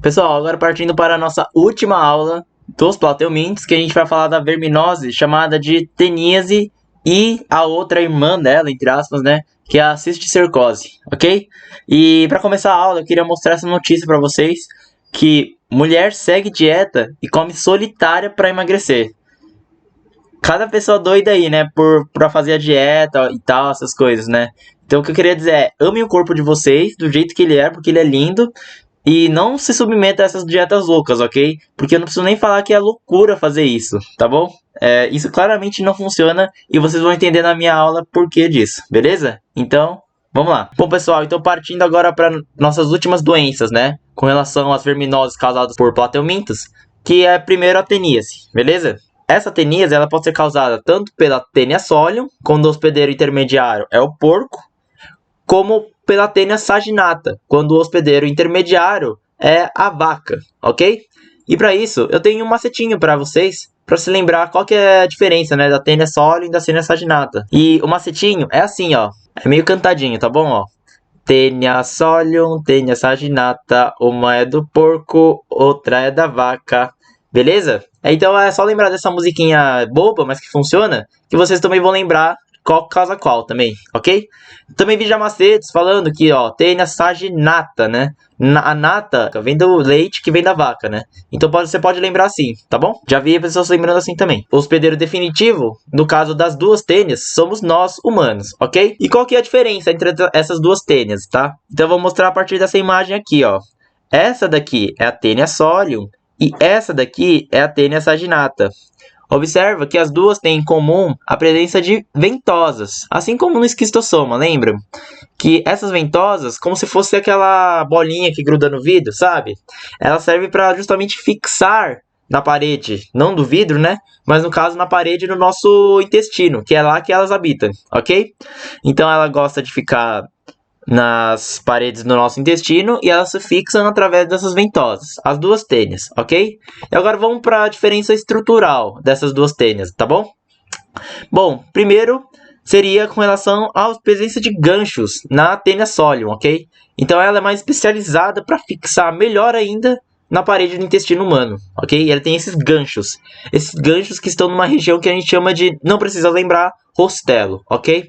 Pessoal, agora partindo para a nossa última aula dos plateumintes, que a gente vai falar da verminose chamada de teníase e a outra irmã dela, entre aspas, né, que é a cisticercose, ok? E para começar a aula, eu queria mostrar essa notícia para vocês, que mulher segue dieta e come solitária para emagrecer. Cada pessoa doida aí, né, pra fazer a dieta e tal, essas coisas, né? Então o que eu queria dizer é, amem o corpo de vocês do jeito que ele é, porque ele é lindo. E não se submeta a essas dietas loucas, ok? Porque eu não preciso nem falar que é loucura fazer isso, tá bom? Isso claramente não funciona e vocês vão entender na minha aula por que disso, beleza? Então, vamos lá. Bom, pessoal, então partindo agora para nossas últimas doenças, né? Com relação às verminoses causadas por plateumintos, que é primeiro a teníase, beleza? Essa teníase, ela pode ser causada tanto pela Taenia solium, quando o hospedeiro intermediário é o porco, como pela Taenia saginata, quando o hospedeiro intermediário é a vaca, ok? E para isso, eu tenho um macetinho para vocês, para se lembrar qual que é a diferença, né, da Taenia solium e da Taenia saginata. E o macetinho é assim, ó, é meio cantadinho, tá bom, ó? Taenia solium, Taenia saginata, uma é do porco, outra é da vaca, beleza? Então é só lembrar dessa musiquinha boba, mas que funciona, que vocês também vão lembrar qual causa qual também, ok? Também vi já macetes falando que, ó, Taenia saginata, né? A nata vem do leite que vem da vaca, né? Então você pode lembrar assim, tá bom? Já vi pessoas lembrando assim também. O hospedeiro definitivo, no caso das duas tênias, somos nós humanos, ok? E qual que é a diferença entre essas duas tênias, tá? Então eu vou mostrar a partir dessa imagem aqui, ó. Essa daqui é a Taenia solium e essa daqui é a Taenia saginata. Observa que as duas têm em comum a presença de ventosas, assim como no esquistossoma, lembra? Que essas ventosas, como se fosse aquela bolinha que gruda no vidro, sabe? Ela serve para justamente fixar na parede, não do vidro, né? Mas no caso na parede do nosso intestino, que é lá que elas habitam, ok? Então ela gosta de ficar nas paredes do nosso intestino e elas se fixam através dessas ventosas, as duas tênias, ok? E agora vamos para a diferença estrutural dessas duas tênias, tá bom? Bom, primeiro seria com relação à presença de ganchos na Taenia solium, ok? Então ela é mais especializada para fixar melhor ainda na parede do intestino humano, ok? E ela tem esses ganchos que estão numa região que a gente chama de, não precisa lembrar, rostelo, ok?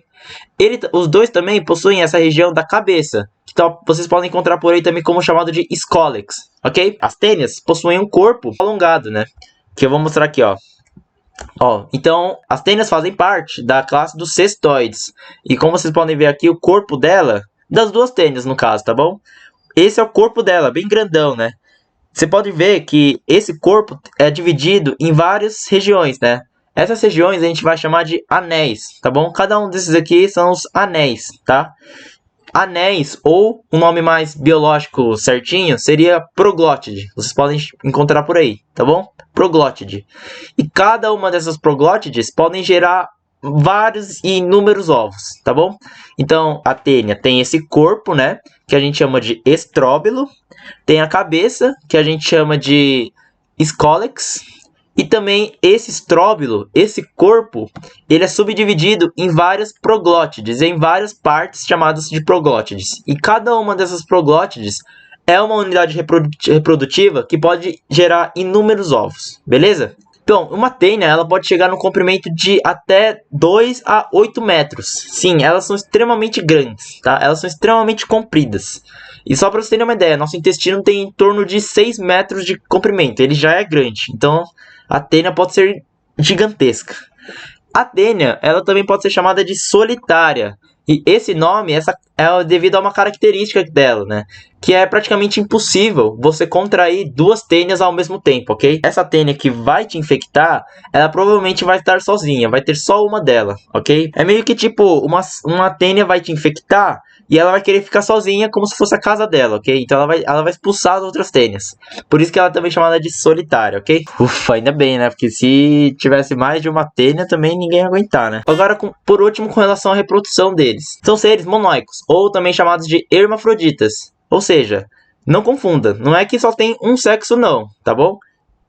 Os dois também possuem essa região da cabeça, que vocês podem encontrar por aí também como chamado de scolex, ok? As tênias possuem um corpo alongado, né? Que eu vou mostrar aqui, ó. Então, as tênias fazem parte da classe dos cestoides. E como vocês podem ver aqui, o corpo dela, das duas tênias no caso, tá bom? Esse é o corpo dela, bem grandão, né? Você pode ver que esse corpo é dividido em várias regiões, né? Essas regiões a gente vai chamar de anéis, tá bom? Cada um desses aqui são os anéis, tá? Anéis, ou um nome mais biológico certinho, seria proglótide. Vocês podem encontrar por aí, tá bom? Proglótide. E cada uma dessas proglótides podem gerar vários e inúmeros ovos, tá bom? Então, a tênia tem esse corpo, né? Que a gente chama de estróbilo. Tem a cabeça, que a gente chama de scolex. E também esse estróbilo, esse corpo, ele é subdividido em várias proglótides, em várias partes chamadas de proglótides. E cada uma dessas proglótides é uma unidade reprodutiva que pode gerar inúmeros ovos, beleza? Então, uma tênia, ela pode chegar no comprimento de até 2 a 8 metros. Sim, elas são extremamente grandes, tá? Elas são extremamente compridas. E só para vocês terem uma ideia, nosso intestino tem em torno de 6 metros de comprimento. Ele já é grande, então a tênia pode ser gigantesca. A tênia, ela também pode ser chamada de solitária. E esse nome é devido a uma característica dela, né? Que é praticamente impossível você contrair duas tênias ao mesmo tempo, ok? Essa tênia que vai te infectar, ela provavelmente vai estar sozinha, vai ter só uma dela, ok? É meio que tipo, uma tênia vai te infectar e ela vai querer ficar sozinha como se fosse a casa dela, ok? Então ela vai expulsar as outras tênias. Por isso que ela também é chamada de solitária, ok? Ufa, ainda bem, né? Porque se tivesse mais de uma tênia, também ninguém ia aguentar, né? Agora, por último, com relação à reprodução deles. São seres monóicos, ou também chamados de hermafroditas. Ou seja, não confunda, não é que só tem um sexo não, tá bom?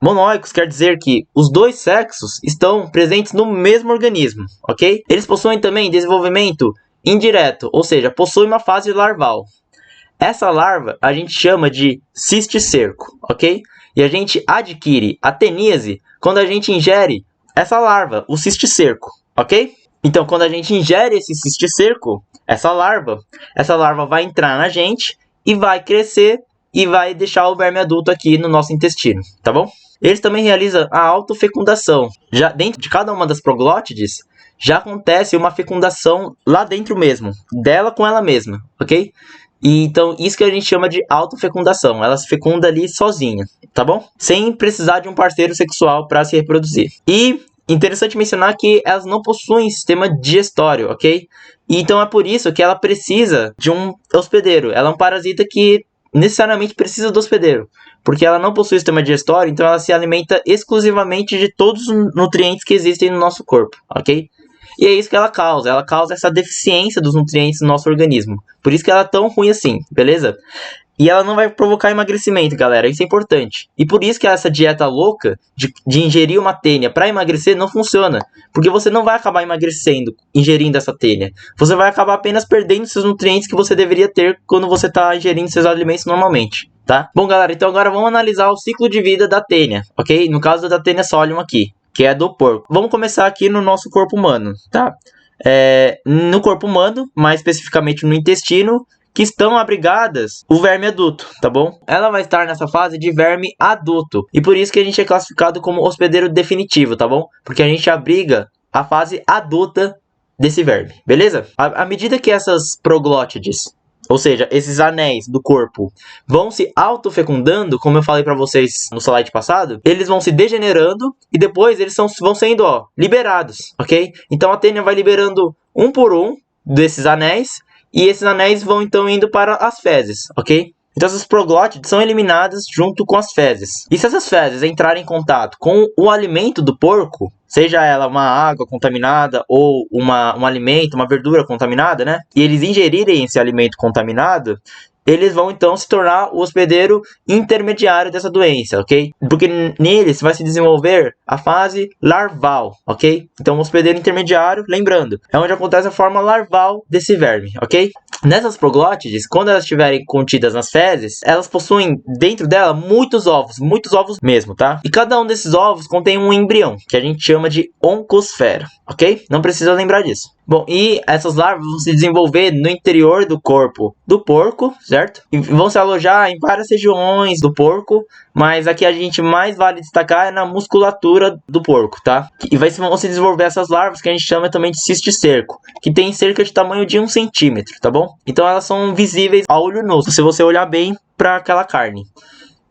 Monóicos quer dizer que os dois sexos estão presentes no mesmo organismo, ok? Eles possuem também desenvolvimento indireto, ou seja, possuem uma fase larval. Essa larva a gente chama de cisticerco, ok? E a gente adquire a teníase quando a gente ingere essa larva, o cisticerco, ok? Então, quando a gente ingere esse cisticerco, essa larva vai entrar na gente e vai crescer e vai deixar o verme adulto aqui no nosso intestino, tá bom? Eles também realizam a autofecundação. Já dentro de cada uma das proglótides, já acontece uma fecundação lá dentro mesmo, dela com ela mesma, ok? E então, isso que a gente chama de autofecundação. Ela se fecunda ali sozinha, tá bom? Sem precisar de um parceiro sexual para se reproduzir. E interessante mencionar que elas não possuem sistema digestório, ok? E então é por isso que ela precisa de um hospedeiro. Ela é um parasita que necessariamente precisa do hospedeiro, porque ela não possui sistema digestório, então ela se alimenta exclusivamente de todos os nutrientes que existem no nosso corpo, ok? E é isso que ela causa essa deficiência dos nutrientes no nosso organismo. Por isso que ela é tão ruim assim, beleza? E ela não vai provocar emagrecimento, galera, isso é importante. E por isso que essa dieta louca de ingerir uma tênia para emagrecer não funciona. Porque você não vai acabar emagrecendo ingerindo essa tênia. Você vai acabar apenas perdendo seus nutrientes que você deveria ter quando você está ingerindo seus alimentos normalmente, tá? Bom, galera, então agora vamos analisar o ciclo de vida da tênia, ok? No caso da tênia solium aqui, que é do porco. Vamos começar aqui no nosso corpo humano, tá? No corpo humano, mais especificamente no intestino, que estão abrigadas o verme adulto, tá bom? Ela vai estar nessa fase de verme adulto. E por isso que a gente é classificado como hospedeiro definitivo, tá bom? Porque a gente abriga a fase adulta desse verme, beleza? À medida que essas proglótides, ou seja, esses anéis do corpo, vão se autofecundando, como eu falei para vocês no slide passado, eles vão se degenerando e depois eles vão sendo, liberados, ok? Então a tênia vai liberando um por um desses anéis, e esses anéis vão então indo para as fezes, ok? Então essas proglótides são eliminadas junto com as fezes. E se essas fezes entrarem em contato com o alimento do porco, seja ela uma água contaminada ou um alimento, uma verdura contaminada, né? E eles ingerirem esse alimento contaminado, eles vão então se tornar o hospedeiro intermediário dessa doença, ok? Porque neles vai se desenvolver a fase larval, ok? Então o hospedeiro intermediário, lembrando, é onde acontece a forma larval desse verme, ok? Nessas proglótides, quando elas estiverem contidas nas fezes, elas possuem dentro dela muitos ovos mesmo, tá? E cada um desses ovos contém um embrião, que a gente chama de oncosfera, ok? Não precisa lembrar disso. Bom, e essas larvas vão se desenvolver no interior do corpo do porco, certo? E vão se alojar em várias regiões do porco, mas aqui a gente mais vale destacar é na musculatura do porco, tá? E vão se desenvolver essas larvas que a gente chama também de cisticerco, que tem cerca de tamanho de 1 centímetro, tá bom? Então elas são visíveis a olho nu, se você olhar bem para aquela carne.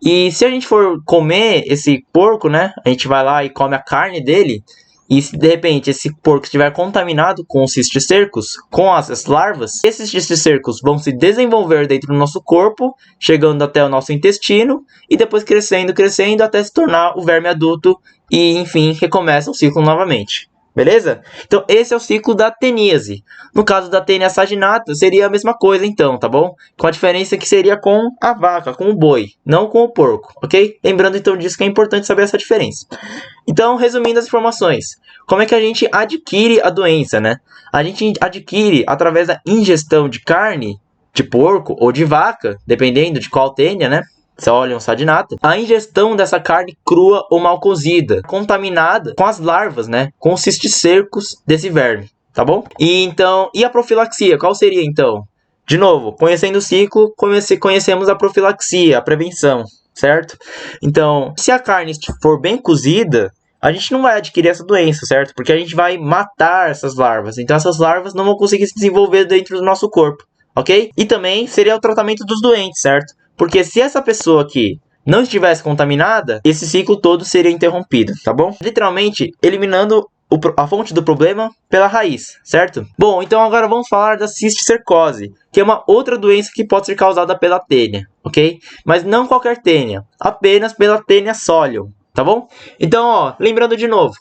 E se a gente for comer esse porco, né? A gente vai lá e come a carne dele. E se de repente esse porco estiver contaminado com os cisticercos, com as larvas, esses cisticercos vão se desenvolver dentro do nosso corpo, chegando até o nosso intestino e depois crescendo até se tornar o verme adulto e, enfim, recomeça o ciclo novamente. Beleza? Então esse é o ciclo da teníase. No caso da tênia saginata, seria a mesma coisa então, tá bom? Com a diferença que seria com a vaca, com o boi, não com o porco, ok? Lembrando então disso que é importante saber essa diferença. Então, resumindo as informações, como é que a gente adquire a doença, né? A gente adquire através da ingestão de carne de porco ou de vaca, dependendo de qual tênia, né? Solium saginata, a ingestão dessa carne crua ou mal cozida, contaminada com as larvas, né? Com os cisticercos desse verme, tá bom? E a profilaxia, qual seria então? De novo, conhecendo o ciclo, conhecemos a profilaxia, a prevenção, certo? Então, se a carne for bem cozida, a gente não vai adquirir essa doença, certo? Porque a gente vai matar essas larvas. Então essas larvas não vão conseguir se desenvolver dentro do nosso corpo, ok? E também seria o tratamento dos doentes, certo? Porque se essa pessoa aqui não estivesse contaminada, esse ciclo todo seria interrompido, tá bom? Literalmente, eliminando a fonte do problema pela raiz, certo? Bom, então agora vamos falar da cisticercose, que é uma outra doença que pode ser causada pela tênia, ok? Mas não qualquer tênia, apenas pela tênia solium, tá bom? Então, lembrando de novo,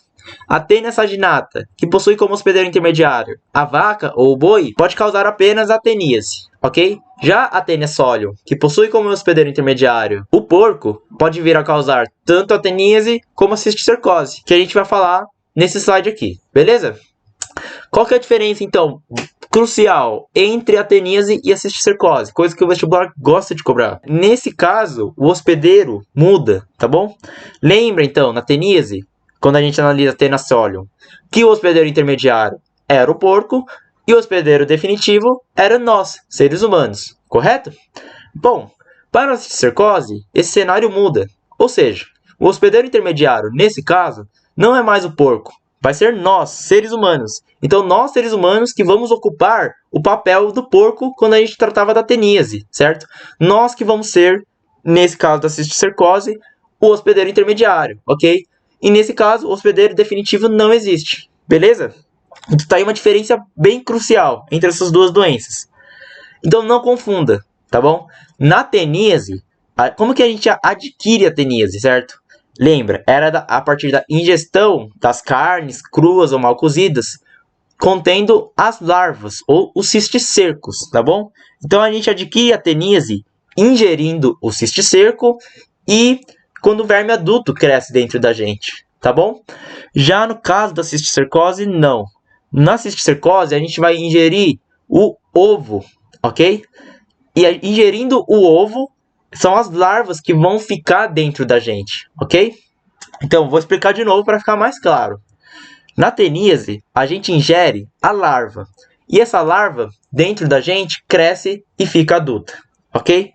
a tênia saginata, que possui como hospedeiro intermediário a vaca ou o boi, pode causar apenas a teníase, ok? Já a tênia solium, que possui como hospedeiro intermediário o porco, pode vir a causar tanto a teníase como a cisticercose, que a gente vai falar nesse slide aqui, beleza? Qual que é a diferença, então, crucial entre a teníase e a cisticercose? Coisa que o vestibular gosta de cobrar. Nesse caso, o hospedeiro muda, tá bom? Lembra, então, na teníase, quando a gente analisa tenaciolium, que o hospedeiro intermediário era o porco e o hospedeiro definitivo era nós, seres humanos, correto? Bom, para a cisticercose, esse cenário muda. Ou seja, o hospedeiro intermediário, nesse caso, não é mais o porco, vai ser nós, seres humanos. Então, nós, seres humanos, que vamos ocupar o papel do porco quando a gente tratava da teníase, certo? Nós que vamos ser, nesse caso da cisticercose, o hospedeiro intermediário, ok? E nesse caso, o hospedeiro definitivo não existe, beleza? Então, tá aí uma diferença bem crucial entre essas duas doenças. Então, não confunda, tá bom? Na teníase, como que a gente adquire a teníase, certo? Lembra, era a partir da ingestão das carnes cruas ou mal cozidas, contendo as larvas ou os cisticercos, tá bom? Então a gente adquire a teníase ingerindo o cisticerco e quando o verme adulto cresce dentro da gente, tá bom? Já no caso da cisticercose, não. Na cisticercose, a gente vai ingerir o ovo, ok? E ingerindo o ovo, são as larvas que vão ficar dentro da gente, ok? Então, vou explicar de novo para ficar mais claro. Na teníase, a gente ingere a larva. E essa larva, dentro da gente, cresce e fica adulta, ok?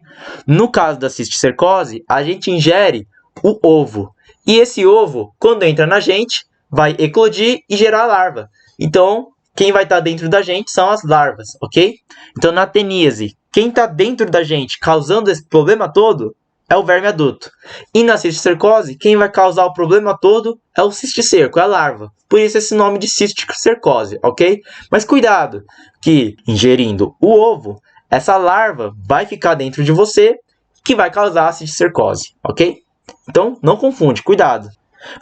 No caso da cisticercose, a gente ingere o ovo. E esse ovo, quando entra na gente, vai eclodir e gerar a larva. Então, quem vai estar dentro da gente são as larvas, ok? Então, na teníase, quem está dentro da gente causando esse problema todo é o verme adulto. E na cisticercose, quem vai causar o problema todo é o cisticerco, é a larva. Por isso esse nome de cisticercose, ok? Mas cuidado, que ingerindo o ovo, essa larva vai ficar dentro de você, que vai causar a cisticercose, ok? Então, não confunde, cuidado.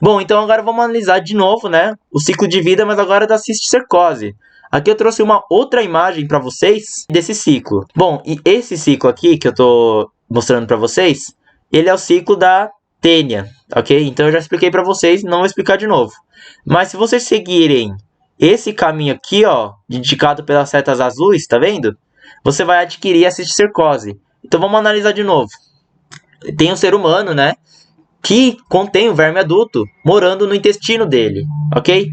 Bom, então agora vamos analisar de novo, né, o ciclo de vida, mas agora da cisticercose. Aqui eu trouxe uma outra imagem para vocês desse ciclo. Bom, e esse ciclo aqui que eu estou mostrando para vocês, ele é o ciclo da tênia, ok? Então eu já expliquei para vocês, não vou explicar de novo. Mas se vocês seguirem esse caminho aqui, ó, indicado pelas setas azuis, tá vendo? Você vai adquirir a cisticercose. Então vamos analisar de novo. Tem um ser humano, né, que contém o verme adulto morando no intestino dele, ok?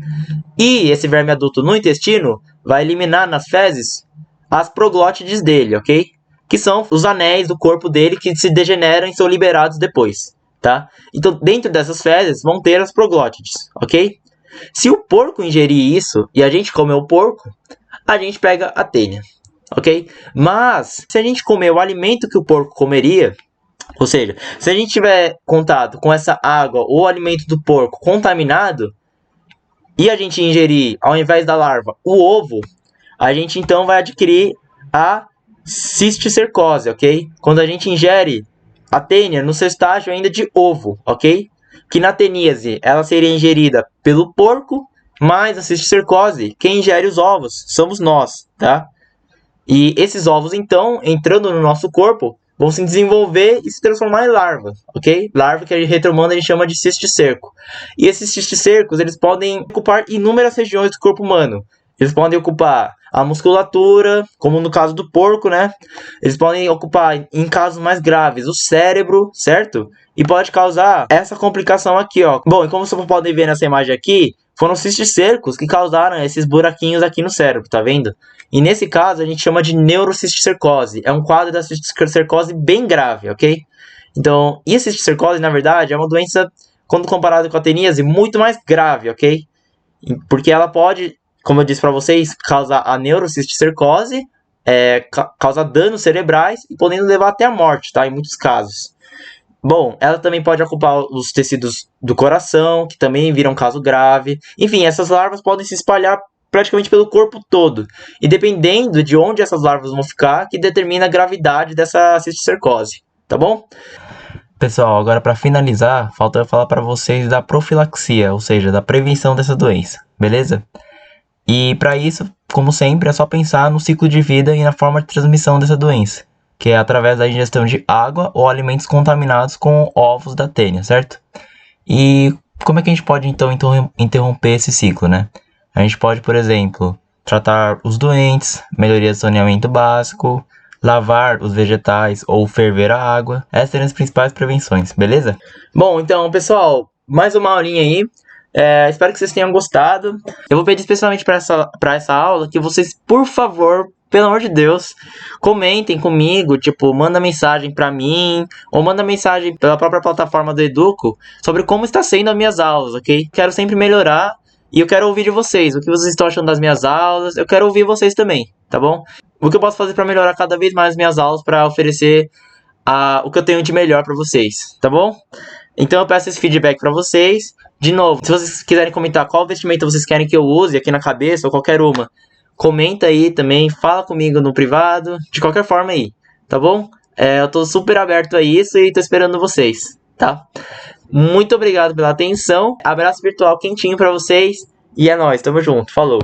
E esse verme adulto no intestino vai eliminar nas fezes as proglótides dele, ok? Que são os anéis do corpo dele que se degeneram e são liberados depois, tá? Então, dentro dessas fezes vão ter as proglótides, ok? Se o porco ingerir isso e a gente comer o porco, a gente pega a tênia, ok? Mas, se a gente comer o alimento que o porco comeria, ou seja, se a gente tiver contato com essa água ou alimento do porco contaminado, e a gente ingerir, ao invés da larva, o ovo, a gente então vai adquirir a cisticercose, ok? Quando a gente ingere a tênia no seu estágio ainda de ovo, ok? Que na teníase ela seria ingerida pelo porco, mas a cisticercose, quem ingere os ovos somos nós, tá? E esses ovos então, entrando no nosso corpo, vão se desenvolver e se transformar em larva, ok? Larva que a retromanda a gente chama de cisticerco. E esses cisticercos, eles podem ocupar inúmeras regiões do corpo humano. Eles podem ocupar a musculatura, como no caso do porco, né? Eles podem ocupar, em casos mais graves, o cérebro, certo? E pode causar essa complicação aqui, ó. Bom, e como vocês podem ver nessa imagem aqui, foram cisticercos que causaram esses buraquinhos aqui no cérebro, tá vendo? E nesse caso a gente chama de neurocisticercose. É um quadro da cisticercose bem grave, ok? Então, e a cisticercose, na verdade, é uma doença, quando comparada com a teníase, muito mais grave, ok? Porque ela pode, como eu disse para vocês, causar a neurocisticercose, causar danos cerebrais e podendo levar até a morte, tá? Em muitos casos. Bom, ela também pode ocupar os tecidos do coração, que também viram um caso grave. Enfim, essas larvas podem se espalhar praticamente pelo corpo todo. E dependendo de onde essas larvas vão ficar, que determina a gravidade dessa cisticercose. Tá bom? Pessoal, agora para finalizar, falta eu falar para vocês da profilaxia, ou seja, da prevenção dessa doença. Beleza? E para isso, como sempre, é só pensar no ciclo de vida e na forma de transmissão dessa doença, que é através da ingestão de água ou alimentos contaminados com ovos da tênia, certo? E como é que a gente pode, então, interromper esse ciclo, né? A gente pode, por exemplo, tratar os doentes, melhoria do saneamento básico, lavar os vegetais ou ferver a água. Essas seriam as principais prevenções, beleza? Bom, então, pessoal, mais uma aulinha aí. Espero que vocês tenham gostado. Eu vou pedir especialmente para essa aula que vocês, por favor, pelo amor de Deus, comentem comigo, tipo, manda mensagem para mim, ou manda mensagem pela própria plataforma do Educo sobre como está sendo as minhas aulas, ok? Quero sempre melhorar e eu quero ouvir de vocês, o que vocês estão achando das minhas aulas, eu quero ouvir vocês também, tá bom? O que eu posso fazer para melhorar cada vez mais as minhas aulas, para oferecer o que eu tenho de melhor para vocês, tá bom? Então eu peço esse feedback para vocês. De novo, se vocês quiserem comentar qual vestimenta vocês querem que eu use aqui na cabeça ou qualquer uma, comenta aí também, fala comigo no privado, de qualquer forma aí, tá bom? Eu tô super aberto a isso e tô esperando vocês, tá? Muito obrigado pela atenção, abraço virtual quentinho pra vocês e é nóis, tamo junto, falou!